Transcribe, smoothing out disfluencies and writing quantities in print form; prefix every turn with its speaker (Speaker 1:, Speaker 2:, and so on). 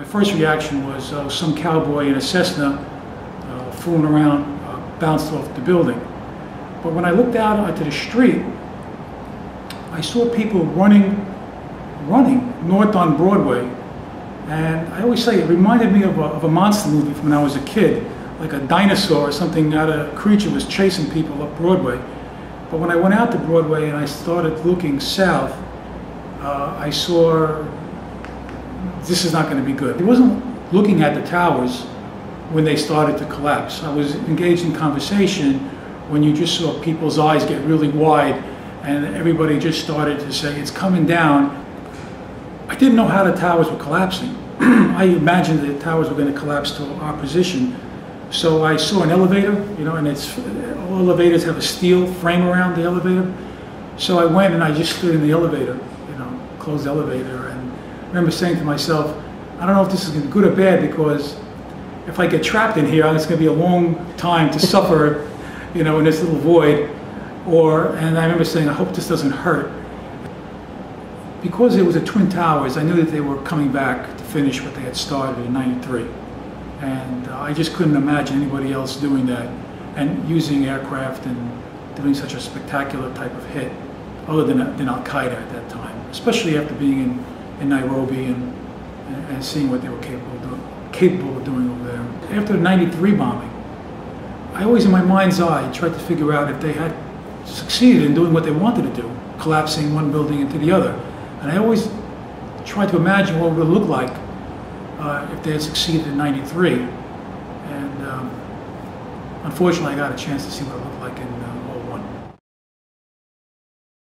Speaker 1: My first reaction was some cowboy in a Cessna fooling around bounced off the building. But when I looked out onto the street, I saw people running north on Broadway. And I always say it reminded me of a monster movie from when I was a kid, like a dinosaur or something, a creature was chasing people up Broadway. But when I went out to Broadway and I started looking south, I saw this is not going to be good. I wasn't looking at the towers when they started to collapse. I was engaged in conversation when you just saw people's eyes get really wide and everybody just started to say, it's coming down. I didn't know how the towers were collapsing. I imagined the towers were going to collapse to our position. So I saw an elevator, you know, and all elevators have a steel frame around the elevator. So I went and I just stood in the elevator, you know, closed the elevator, and I remember saying to myself, I don't know if this is going to be good or bad, because if I get trapped in here, it's going to be a long time to suffer, you know, in this little void. And I remember saying, I hope this doesn't hurt. Because it was the Twin Towers, I knew that they were coming back to finish what they had started in '93. And I just couldn't imagine anybody else doing that and using aircraft and doing such a spectacular type of hit, other than Al-Qaeda at that time, especially after being in Nairobi and seeing what they were capable of doing over there. After the '93 bombing, I always, in my mind's eye, tried to figure out if they had succeeded in doing what they wanted to do, collapsing one building into the other. And I always tried to imagine what it would look like if they had succeeded in '93. And unfortunately, I got a chance to see what it looked like in